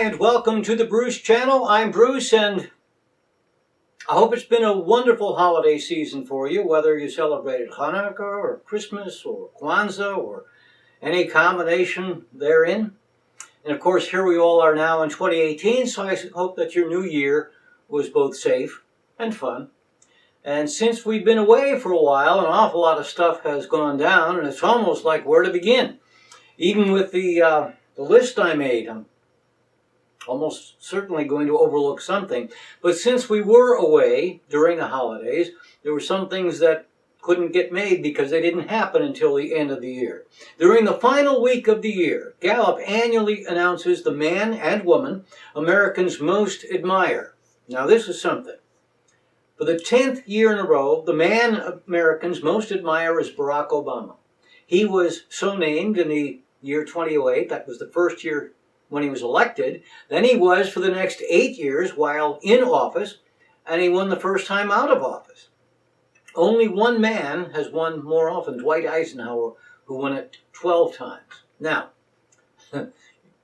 Hi and welcome to the Bruce channel. I'm Bruce and I hope it's been a wonderful holiday season for you, whether you celebrated Hanukkah or Christmas or Kwanzaa or any combination therein. And of course, here we all are now in 2018, so I hope that your new year was both safe and fun. And since we've been away for a while, an awful lot of stuff has gone down, and it's almost like where to begin. Even with the list I made, I'm almost certainly going to overlook something. But since we were away during the holidays, there were some things that couldn't get made because they didn't happen until the end of the year. During the final week of the year, Gallup annually announces the man and woman Americans most admire. Now this is something. For the 10th year in a row, the man Americans most admire is Barack Obama. He was so named in the year 2008. That was the first year when he was elected. Then he was for the next 8 years while in office, and he won the first time out of office. Only one man has won more often, Dwight Eisenhower, who won it 12 times. Now,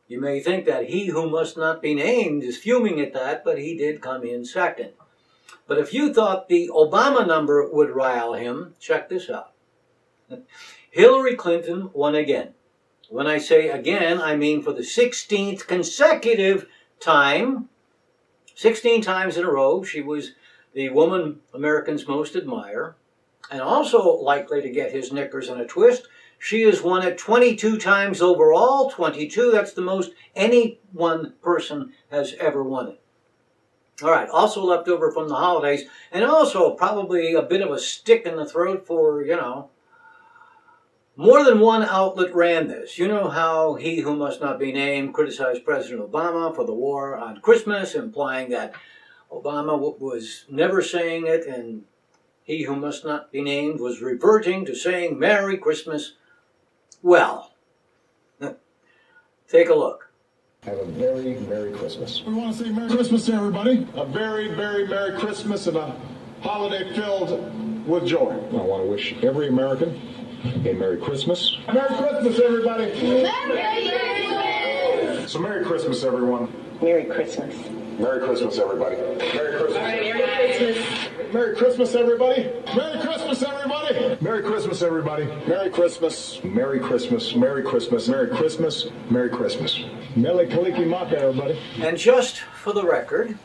you may think that he who must not be named is fuming at that, but he did come in second. But if you thought the Obama number would rile him, check this out. Hillary Clinton won again. When I say again, I mean for the 16th consecutive time, 16 times in a row, she was the woman Americans most admire, and also likely to get his knickers in a twist. She has won it 22 times overall, 22, that's the most any one person has ever won it. All right, also left over from the holidays, and also probably a bit of a stick in the throat for, more than one outlet ran this. You know how he who must not be named criticized President Obama for the war on Christmas, implying that Obama was never saying it, and he who must not be named was reverting to saying Merry Christmas. Well, take a look. Have a very Merry Christmas. We want to say Merry Christmas to everybody. A very, very Merry Christmas and a holiday filled with joy. I want to wish every American a Merry Christmas. Merry Christmas, everybody. Merry Christmas. So Merry Christmas, everyone. Merry Christmas. Merry Christmas, everybody. Merry Christmas. All right, Merry Christmas. Merry Christmas, everybody. Merry Christmas, everybody. Merry Christmas, everybody. Merry Christmas. Merry Christmas. Merry Christmas. Merry Christmas. Merry Christmas. Mele Kaliki Maka, everybody. And just for the record,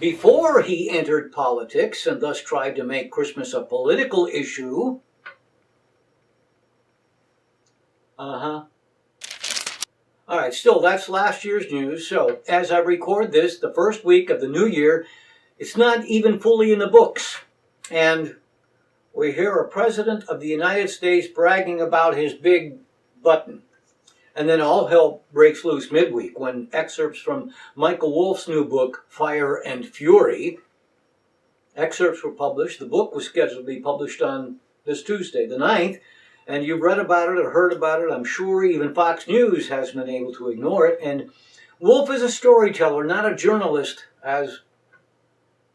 before he entered politics and thus tried to make Christmas a political issue, all right, still, that's last year's news. So, as I record this, the first week of the new year, it's not even fully in the books. And we hear a president of the United States bragging about his big button. And then all hell breaks loose midweek when excerpts from Michael Wolff's new book, Fire and Fury, excerpts were published. The book was scheduled to be published on this Tuesday, the 9th. And you've read about it or heard about it. I'm sure even Fox News hasn't been able to ignore it. And Wolff is a storyteller, not a journalist, as,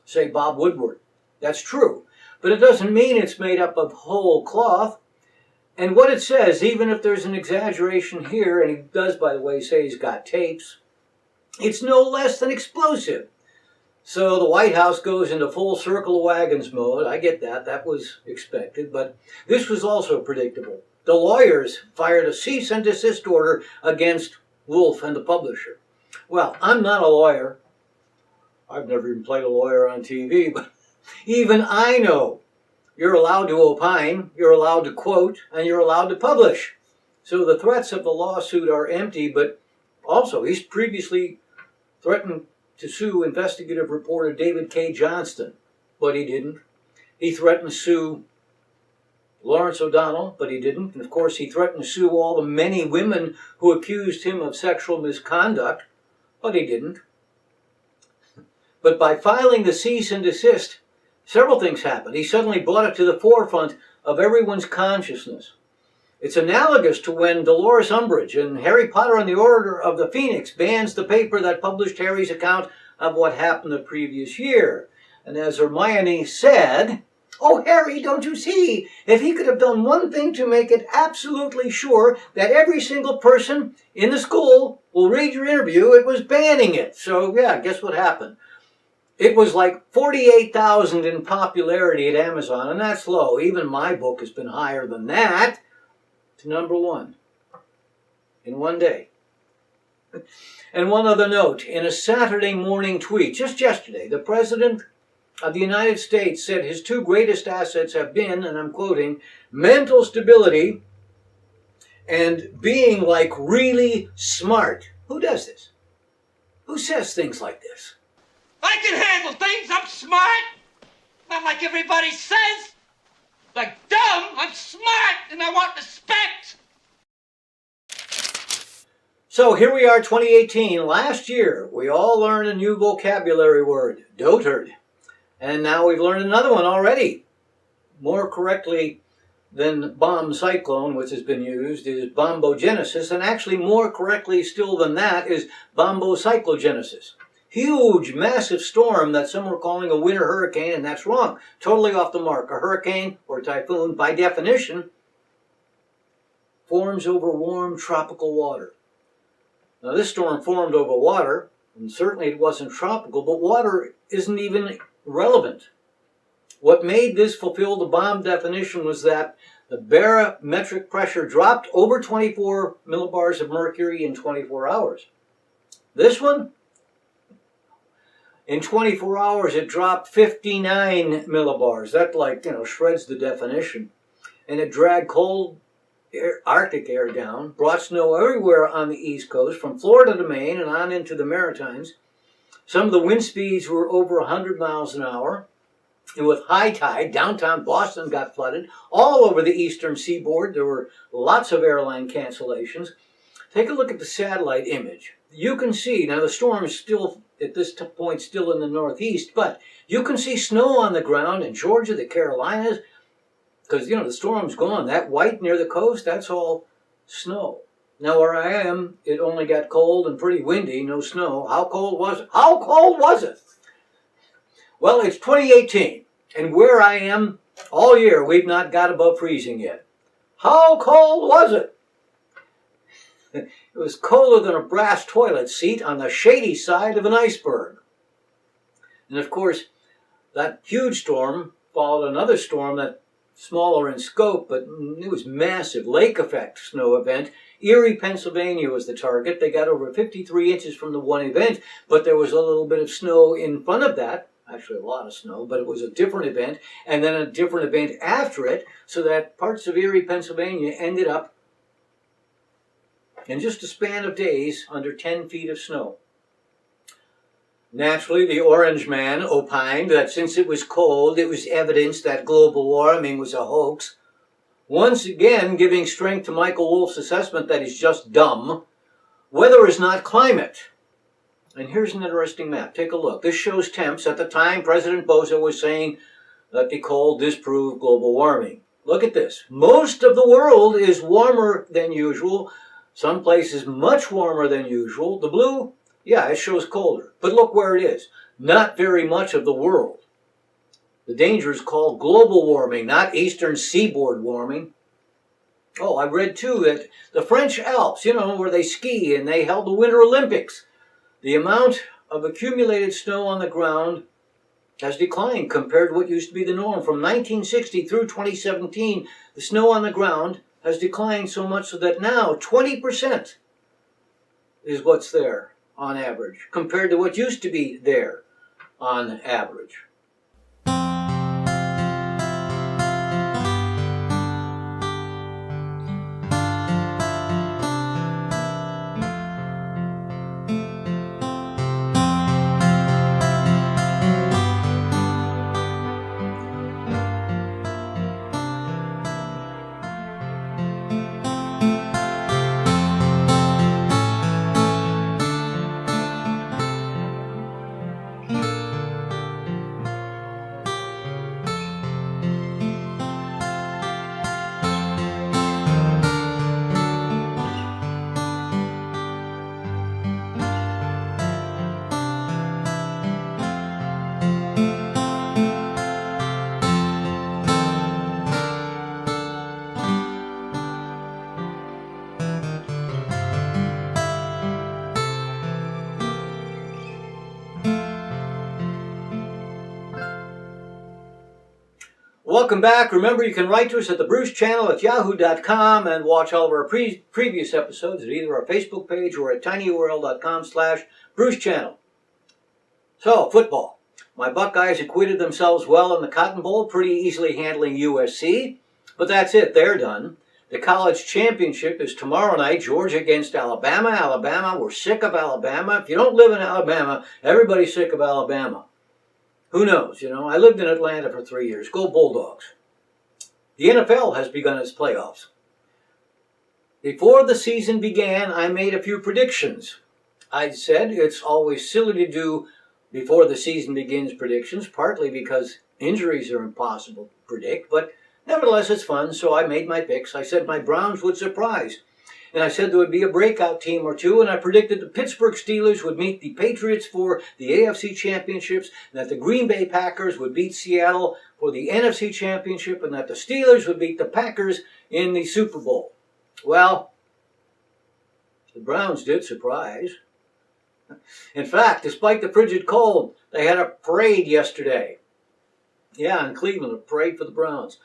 say, Bob Woodward. That's true. But it doesn't mean it's made up of whole cloth. And what it says, even if there's an exaggeration here, and he does, by the way, say he's got tapes, it's no less than explosive. So the White House goes into full circle of wagons mode. I get that. That was expected. But this was also predictable. The lawyers fired a cease and desist order against Wolff and the publisher. Well, I'm not a lawyer. I've never even played a lawyer on TV, but even I know you're allowed to opine, you're allowed to quote, and you're allowed to publish. So the threats of the lawsuit are empty, but also he's previously threatened to sue investigative reporter David K. Johnston, but he didn't. He threatened to sue Lawrence O'Donnell, but he didn't. And of course, he threatened to sue all the many women who accused him of sexual misconduct, but he didn't. But by filing the cease and desist, several things happened. He suddenly brought it to the forefront of everyone's consciousness. It's analogous to when Dolores Umbridge in Harry Potter and the Order of the Phoenix bans the paper that published Harry's account of what happened the previous year. And as Hermione said, Oh, Harry, don't you see? If he could have done one thing to make it absolutely sure that every single person in the school will read your interview, it was banning it. So, yeah, guess what happened? It was like 48,000 in popularity at Amazon, and that's low. Even my book has been higher than that, to number 1 in one day. And one other note, in a Saturday morning tweet, just yesterday, the President of the United States said his 2 greatest assets have been, and I'm quoting, mental stability and being like really smart. Who does this? Who says things like this? I can handle things. I'm smart. Not like everybody says. Like dumb, I'm smart and I want respect. So here we are, 2018. Last year, we all learned a new vocabulary word, dotard. And now we've learned another one already. More correctly than bomb cyclone, which has been used, is bombogenesis. And actually more correctly still than that is bombocyclogenesis. Huge, massive storm that some were calling a winter hurricane, and that's wrong. Totally off the mark. A hurricane or typhoon, by definition, forms over warm tropical water. Now this storm formed over water, and certainly it wasn't tropical, but water isn't even relevant. What made this fulfill the bomb definition was that the barometric pressure dropped over 24 millibars of mercury in 24 hours. This one, in 24 hours, it dropped 59 millibars. That, shreds the definition. And it dragged cold Arctic air down, brought snow everywhere on the East Coast, from Florida to Maine and on into the Maritimes. Some of the wind speeds were over 100 miles an hour. And with high tide, downtown Boston got flooded. All over the eastern seaboard, there were lots of airline cancellations. Take a look at the satellite image. You can see, now the storm is still, at this point, still in the northeast, but you can see snow on the ground in Georgia, the Carolinas, because, the storm's gone. That white near the coast, that's all snow. Now where I am, it only got cold and pretty windy, no snow. How cold was it? How cold was it? Well, it's 2018, and where I am, all year, we've not got above freezing yet. How cold was it? It was colder than a brass toilet seat on the shady side of an iceberg. And of course, that huge storm followed another storm that smaller in scope, but it was massive. Lake effect snow event. Erie, Pennsylvania was the target. They got over 53 inches from the one event, but there was a little bit of snow in front of that. Actually, a lot of snow, but it was a different event, and then a different event after it, so that parts of Erie, Pennsylvania ended up in just a span of days under 10 feet of snow. Naturally, the Orange Man opined that since it was cold, it was evidence that global warming was a hoax, once again giving strength to Michael Wolff's assessment that he's just dumb. Weather is not climate. And here's an interesting map. Take a look. This shows temps. At the time, President Bozo was saying that the cold disproved global warming. Look at this. Most of the world is warmer than usual. Some places much warmer than usual. The blue, yeah, it shows colder. But look where it is. Not very much of the world. The danger is called global warming, not eastern seaboard warming. Oh, I read too that the French Alps, where they ski and they held the Winter Olympics, the amount of accumulated snow on the ground has declined compared to what used to be the norm. From 1960 through 2017, the snow on the ground has declined so much so that now 20% is what's there on average compared to what used to be there on average. welcome back. Remember, you can write to us at the Bruce Channel at yahoo.com and watch all of our previous episodes at either our Facebook page or at tinyurl.com/Bruce Channel. So, football. My Buckeyes acquitted themselves well in the Cotton Bowl, pretty easily handling USC. But that's it. They're done. The college championship is tomorrow night, Georgia against Alabama. Alabama, we're sick of Alabama. If you don't live in Alabama, everybody's sick of Alabama. Who knows, I lived in Atlanta for 3 years. Go Bulldogs. The NFL has begun its playoffs. Before the season began, I made a few predictions. I said it's always silly to do before the season begins predictions, partly because injuries are impossible to predict, but nevertheless, it's fun, so I made my picks. I said my Browns would surprise. And I said there would be a breakout team or two, and I predicted the Pittsburgh Steelers would meet the Patriots for the AFC Championships, and that the Green Bay Packers would beat Seattle for the NFC Championship, and that the Steelers would beat the Packers in the Super Bowl. Well, the Browns did surprise. In fact, despite the frigid cold, they had a parade yesterday. Yeah, in Cleveland, a parade for the Browns.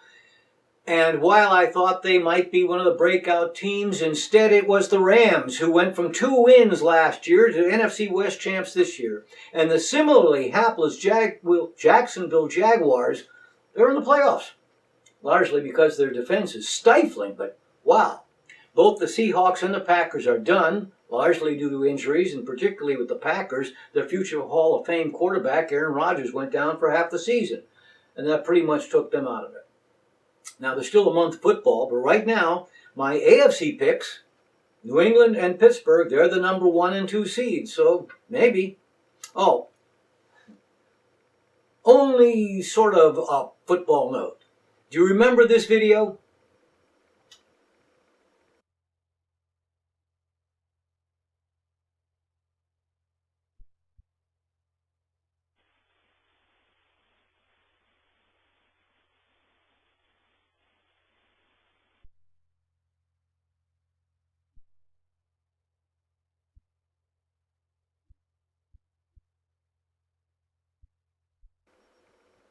And while I thought they might be one of the breakout teams, instead it was the Rams, who went from 2 wins last year to NFC West champs this year. And the similarly hapless Jacksonville Jaguars, they're in the playoffs. Largely because their defense is stifling, but wow. Both the Seahawks and the Packers are done, largely due to injuries, and particularly with the Packers, their future Hall of Fame quarterback, Aaron Rodgers, went down for half the season. And that pretty much took them out of it. Now, there's still a month of football, but right now, my AFC picks, New England and Pittsburgh, they're the number 1 and 2 seeds, so maybe. Oh, only sort of a football note. Do you remember this video?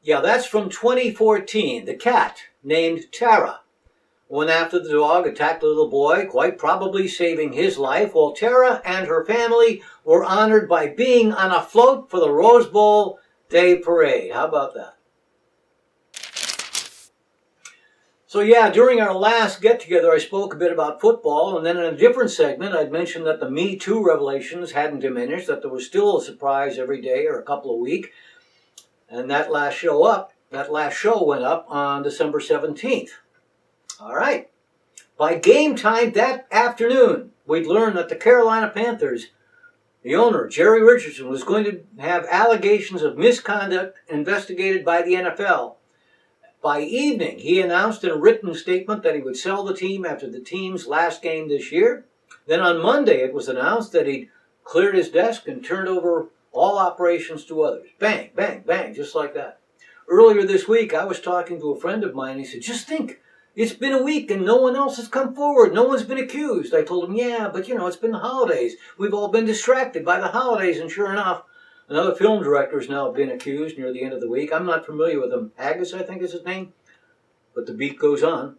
Yeah, that's from 2014. The cat, named Tara, went after the dog, attacked the little boy, quite probably saving his life, while Tara and her family were honored by being on a float for the Rose Bowl Day Parade. How about that? So yeah, during our last get-together, I spoke a bit about football, and then in a different segment, I'd mentioned that the Me Too revelations hadn't diminished, that there was still a surprise every day or a couple a week. And that last show went up on December 17th. All right. By game time that afternoon, we'd learned that the Carolina Panthers, the owner, Jerry Richardson, was going to have allegations of misconduct investigated by the NFL. By evening, he announced in a written statement that he would sell the team after the team's last game this year. Then on Monday, it was announced that he'd cleared his desk and turned over all operations to others. Bang, bang, bang, just like that. Earlier this week, I was talking to a friend of mine, and he said, just think, it's been a week and no one else has come forward. No one's been accused. I told him, yeah, but it's been the holidays. We've all been distracted by the holidays, and sure enough, another film director has now been accused near the end of the week. I'm not familiar with him. Haggis, I think is his name. But the beat goes on.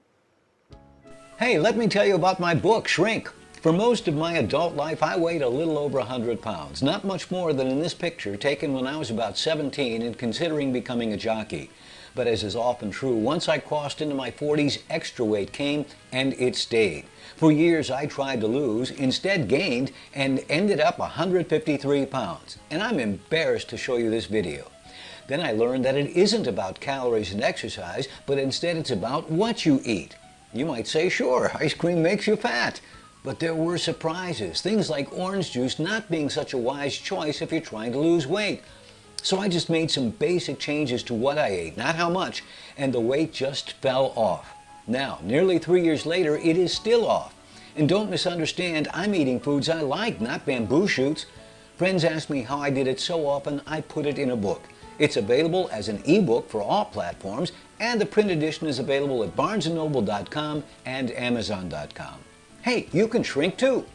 Hey, let me tell you about my book, Shrink. For most of my adult life, I weighed a little over 100 pounds, not much more than in this picture taken when I was about 17 and considering becoming a jockey. But as is often true, once I crossed into my 40s, extra weight came and it stayed. For years I tried to lose, instead gained, and ended up 153 pounds. And I'm embarrassed to show you this video. Then I learned that it isn't about calories and exercise, but instead it's about what you eat. You might say, sure, ice cream makes you fat. But there were surprises, things like orange juice not being such a wise choice if you're trying to lose weight. So I just made some basic changes to what I ate, not how much, and the weight just fell off. Now, nearly 3 years later, it is still off. And don't misunderstand, I'm eating foods I like, not bamboo shoots. Friends ask me how I did it so often, I put it in a book. It's available as an ebook for all platforms, and the print edition is available at barnesandnoble.com and amazon.com. Hey, you can shrink too.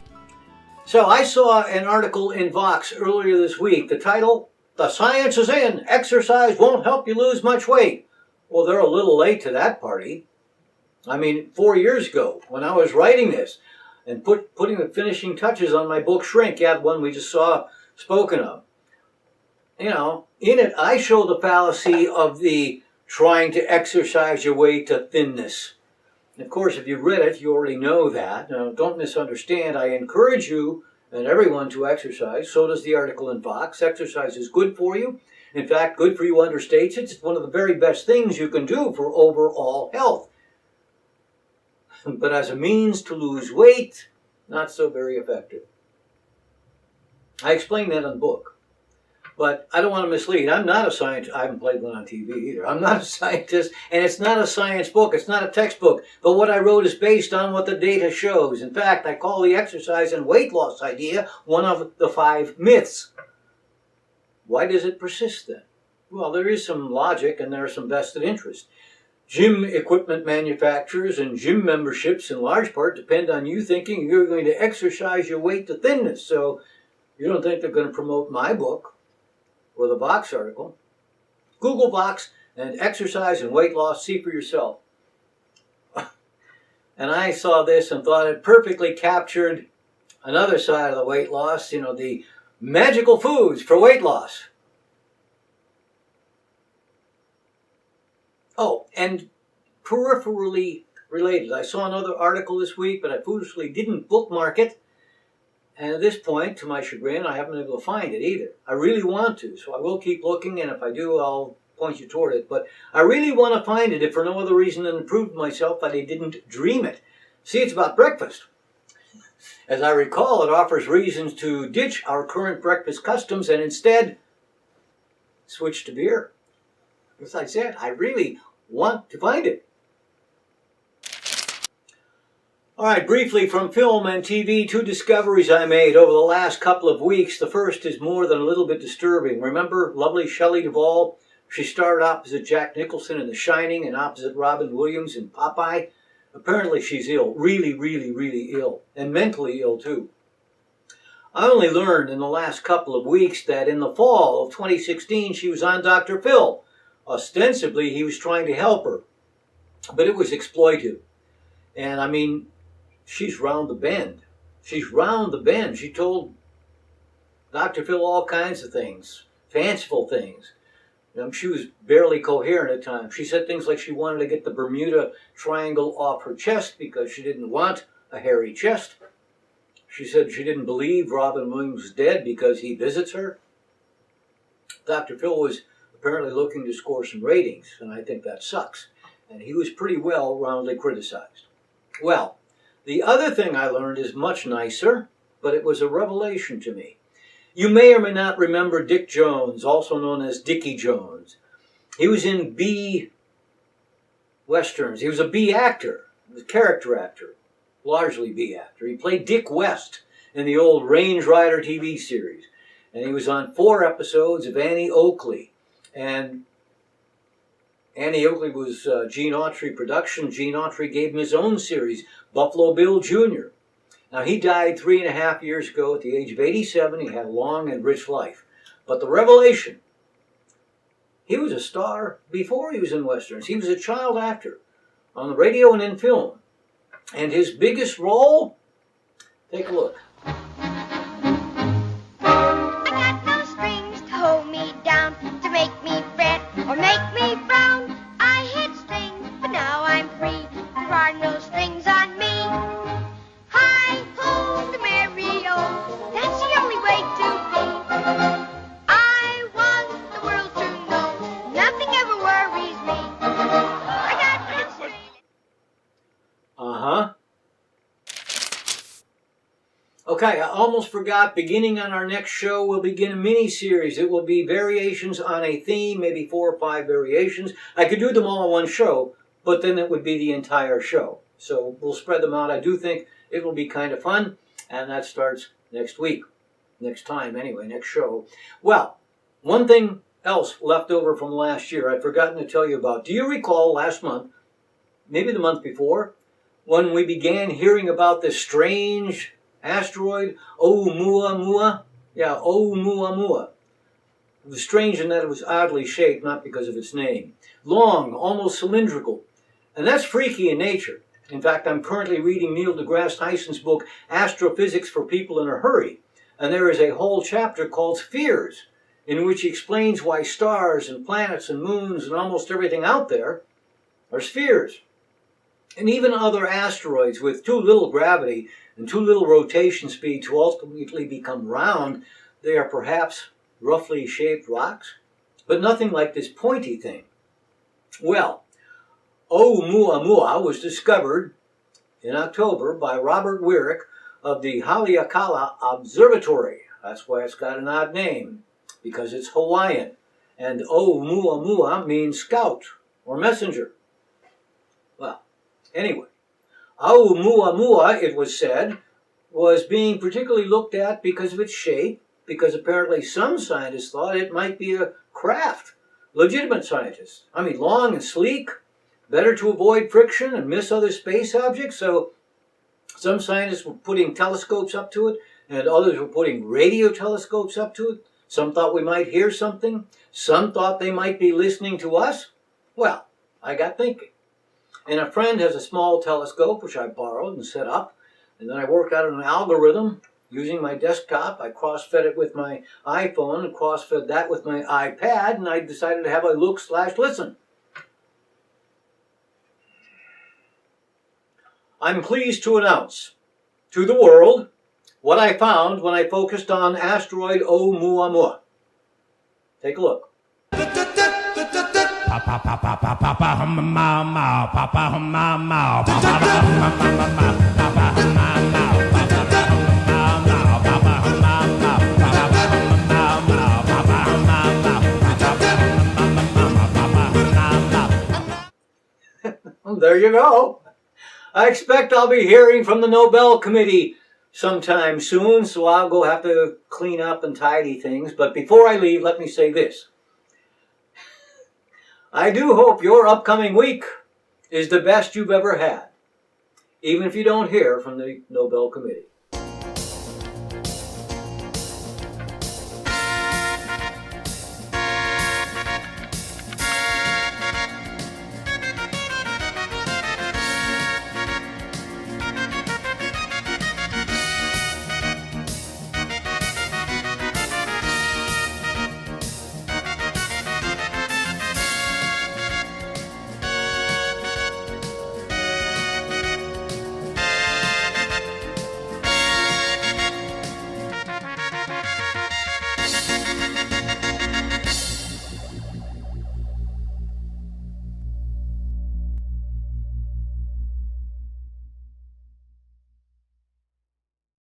So I saw an article in Vox earlier this week. The title, "The Science is In. Exercise Won't Help You Lose Much Weight." Well, they're a little late to that party. I mean, 4 years ago, when I was writing this and putting the finishing touches on my book Shrink, yeah, the one we just saw spoken of, you know, in it I show the fallacy of the trying to exercise your way to thinness. Of course, if you've read it, you already know that. Now, don't misunderstand. I encourage you and everyone to exercise. So does the article in Vox. Exercise is good for you. In fact, good for you understates it. It's one of the very best things you can do for overall health. But as a means to lose weight, not so very effective. I explain that in the book. But I don't want to mislead. I'm not a scientist. I haven't played one on TV either. I'm not a scientist, and it's not a science book. It's not a textbook. But what I wrote is based on what the data shows. In fact, I call the exercise and weight loss idea one of the 5 myths. Why does it persist then? Well, there is some logic and there is some vested interest. Gym equipment manufacturers and gym memberships in large part depend on you thinking you're going to exercise your weight to thinness. So you don't think they're going to promote my book or the Vox article. Google Vox and exercise and weight loss, see for yourself. And I saw this and thought it perfectly captured another side of the weight loss, you know, the magical foods for weight loss. Oh, and peripherally related. I saw another article this week, but I foolishly didn't bookmark it. And at this point, to my chagrin, I haven't been able to find it either. I really want to, so I will keep looking, and if I do, I'll point you toward it. But I really want to find it, if for no other reason than to prove to myself that I didn't dream it. See, it's about breakfast. As I recall, it offers reasons to ditch our current breakfast customs and instead switch to beer. As I said, I really want to find it. All right, briefly from film and TV, 2 discoveries I made over the last couple of weeks. The first is more than a little bit disturbing. Remember lovely Shelley Duvall? She starred opposite Jack Nicholson in The Shining and opposite Robin Williams in Popeye. Apparently she's ill, really, really, really ill, and mentally ill too. I only learned in the last couple of weeks that in the fall of 2016 she was on Dr. Phil. Ostensibly he was trying to help her, but it was exploitive. And I mean, she's round the bend. She's round the bend. She told Dr. Phil all kinds of things, fanciful things. She was barely coherent at times. She said things like she wanted to get the Bermuda Triangle off her chest because she didn't want a hairy chest. She said she didn't believe Robin Williams was dead because he visits her. Dr. Phil was apparently looking to score some ratings, and I think that sucks. And he was pretty well roundly criticized. Well, the other thing I learned is much nicer, but it was a revelation to me. You may or may not remember Dick Jones, also known as Dickie Jones. He was in B westerns. He was a B actor, a character actor, largely B actor. He played Dick West in the old Range Rider TV series. And he was on 4 episodes of Annie Oakley. And Annie Oakley was Gene Autry production. Gene Autry gave him his own series, Buffalo Bill Jr. Now, he died 3.5 years ago at the age of 87. He had a long and rich life. But the revelation, he was a star before he was in westerns. He was a child actor on the radio and in film. And his biggest role, take a look. I got no strings to hold me down, to make me fret or make me frown. I hit strings, but now I'm free. There are no strings on me. Hi-ho, the merry-o, that's the only way to be. I want the world to know nothing ever worries me. I got no strings. Uh-huh. Okay, I almost forgot. Beginning on our next show, we'll begin a mini-series. It will be variations on a theme, maybe 4 or 5 variations. I could do them all in one show, but then it would be the entire show. So we'll spread them out. I do think it will be kind of fun, and that starts next week. Next time, anyway, next show. Well, one thing else left over from last year I'd forgotten to tell you about. Do you recall last month, maybe the month before, when we began hearing about this strange asteroid, Oumuamua? Yeah, Oumuamua. It was strange in that it was oddly shaped, not because of its name. Long, almost cylindrical. And that's freaky in nature. In fact, I'm currently reading Neil deGrasse Tyson's book, Astrophysics for People in a Hurry. And there is a whole chapter called Spheres, in which he explains why stars and planets and moons and almost everything out there are spheres. And even other asteroids with too little gravity and too little rotation speed to ultimately become round, they are perhaps roughly shaped rocks, but nothing like this pointy thing. Well, Oumuamua was discovered in October by Robert Wyrick of the Haleakala Observatory. That's why it's got an odd name, because it's Hawaiian. And Oumuamua means scout or messenger. Well, anyway, Oumuamua, it was said, was being particularly looked at because of its shape, because apparently some scientists thought it might be a craft. Legitimate scientists. I mean, long and sleek, better to avoid friction and miss other space objects, so some scientists were putting telescopes up to it, and others were putting radio telescopes up to it. Some thought we might hear something. Some thought they might be listening to us. Well, I got thinking. And a friend has a small telescope, which I borrowed and set up, and then I worked out an algorithm using my desktop. I cross-fed it with my iPhone and cross-fed that with my iPad, and I decided to have a look/listen. I'm pleased to announce to the world what I found when I focused on asteroid Oumuamua. Take a look. There you go. I expect I'll be hearing from the Nobel Committee sometime soon, so I'll go have to clean up and tidy things. But before I leave, let me say this. I do hope your upcoming week is the best you've ever had, even if you don't hear from the Nobel Committee.